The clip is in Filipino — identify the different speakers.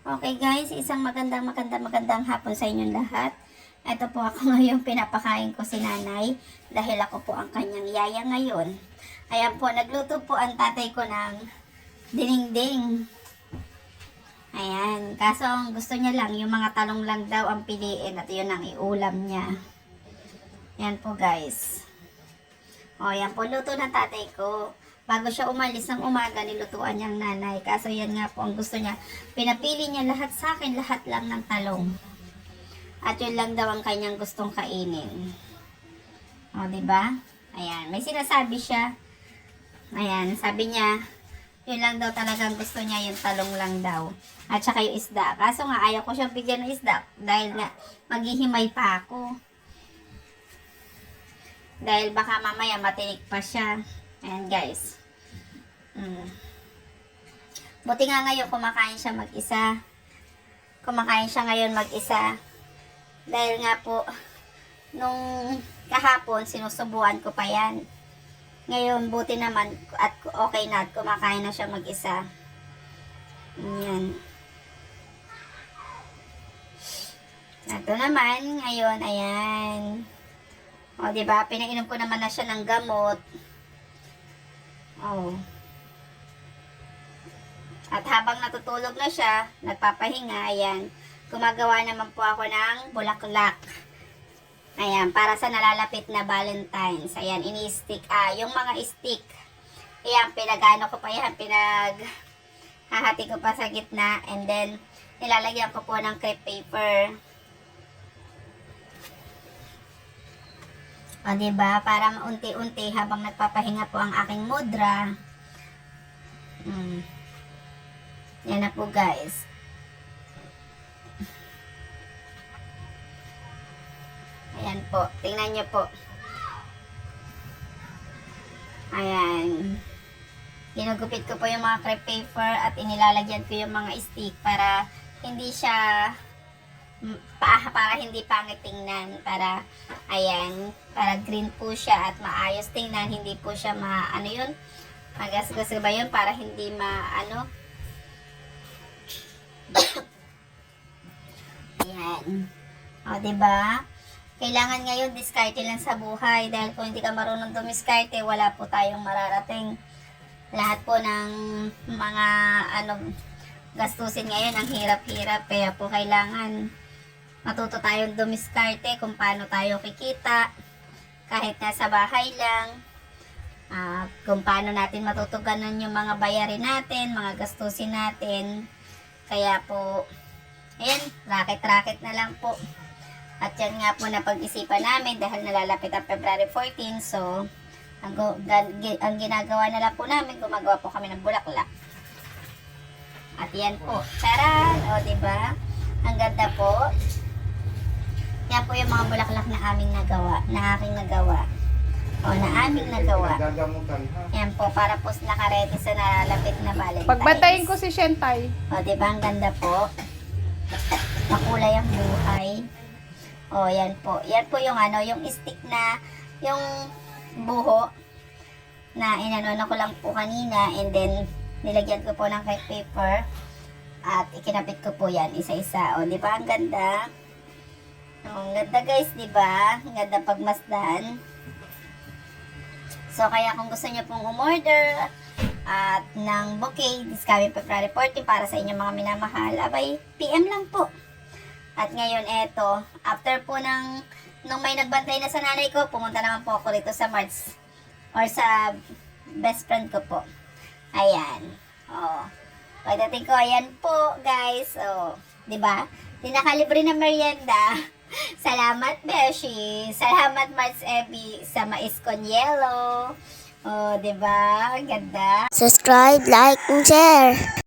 Speaker 1: Okay guys, isang magandang hapon sa inyong lahat. Ito po ako ngayon, pinapakain ko si nanay dahil ako po ang kanyang yaya ngayon. Ayan po, nagluto po ang tatay ko ng dinding. Ayan, kaso ang gusto niya lang, yung mga talong lang daw ang piliin at yun ang iulam niya. Ayan po guys. O, yan po, luto ng tatay ko. Bago siya umalis ng umaga, nilutuan niyang nanay. Kaso yan nga po ang gusto niya. Pinapili niya lahat sa akin, lahat lang ng talong. At yun lang daw ang kanyang gustong kainin. O, diba? Ayan, may sinasabi siya. Ayan, sabi niya, yun lang daw talagang gusto niya, yung talong lang daw. At saka yung isda. Kaso nga, ayaw ko siyang bigyan ng isda. Dahil nga, maghihimay pa ako. Dahil baka mamaya matinik pa siya. Ayan guys. Buti nga ngayon kumakain siya mag-isa. Kumakain siya ngayon mag-isa. Dahil nga po, nung kahapon, sinusubuan ko pa yan. Ngayon, buti naman at okay na at kumakain na siya mag-isa. Ayan. Ito naman, ngayon, ayan. O, diba? Pinainom ko naman na siya ng gamot. Oh. At habang natutulog na siya, nagpapahinga, ayan, gumagawa naman po ako ng bulaklak. Ayan, para sa nalalapit na Valentine's. Ayan, ini-stick. Yung mga stick. Ayan, pinagano ko pa yan, hahati ko pa sa gitna, and then, nilalagyan ko po ng crepe paper. O, diba? Para unti-unti habang nagpapahinga po ang aking mudra. Yan na po, guys. Ayan po. Tingnan nyo po. Ayan. Ginugupit ko po yung mga crepe paper at inilalagyan ko yung mga stick para hindi siya para hindi pangit tingnan, para ayan, para green po siya at maayos tingnan, hindi po siya magasgas ba yun, para hindi ayan. O, diba? Kailangan ngayon diskarte lang sa buhay, dahil kung hindi ka marunong dumiskarte, wala po tayong mararating. Lahat po ng mga gastusin ngayon, ang hirap-hirap, kaya po kailangan matuto tayong dumiskarte kung paano tayo kikita kahit nasa bahay lang, kung paano natin matutuganan yung mga bayarin natin, mga gastusin natin. Kaya po, ayan, racket na lang po. At yan nga po na pag-isipan namin dahil nalalapit ang February 14. So, ang ginagawa na lang po namin, gumagawa po kami ng bulaklak. At yan po, charan! O, diba? Ang ganda po. Yan po yung mga bulaklak na aking nagawa. O, na aming nagawa. Yan po, para po nakaredy sa nalalapit na Valentine's.
Speaker 2: Pagbatayin ko si Shentay.
Speaker 1: O, diba? Ang ganda po. Makulay ang buhay. O, yan po. Yan po yung yung stick na, yung buho na inano ko lang po kanina, and then nilagyan ko po ng crepe paper at ikinapit ko po yan isa-isa. O, diba? Ang ganda. Ang ganda guys, diba? Ang ganda pagmasdan. So, kaya kung gusto niyo pong umorder at ng bouquet this coming February 14 para sa inyong mga minamahal, abay, PM lang po. At ngayon, eto, after po nung may nagbantay na sa nanay ko, pumunta naman po ako rito sa Marts or sa best friend ko po. Ayan. O, pagdating ko, ayan po guys. O, diba? Di nakalibre na merienda. Salamat, Beshi. Salamat, Marts Ebi, sa mais con yelo. O, diba? Ganda.
Speaker 3: Subscribe, like, and share.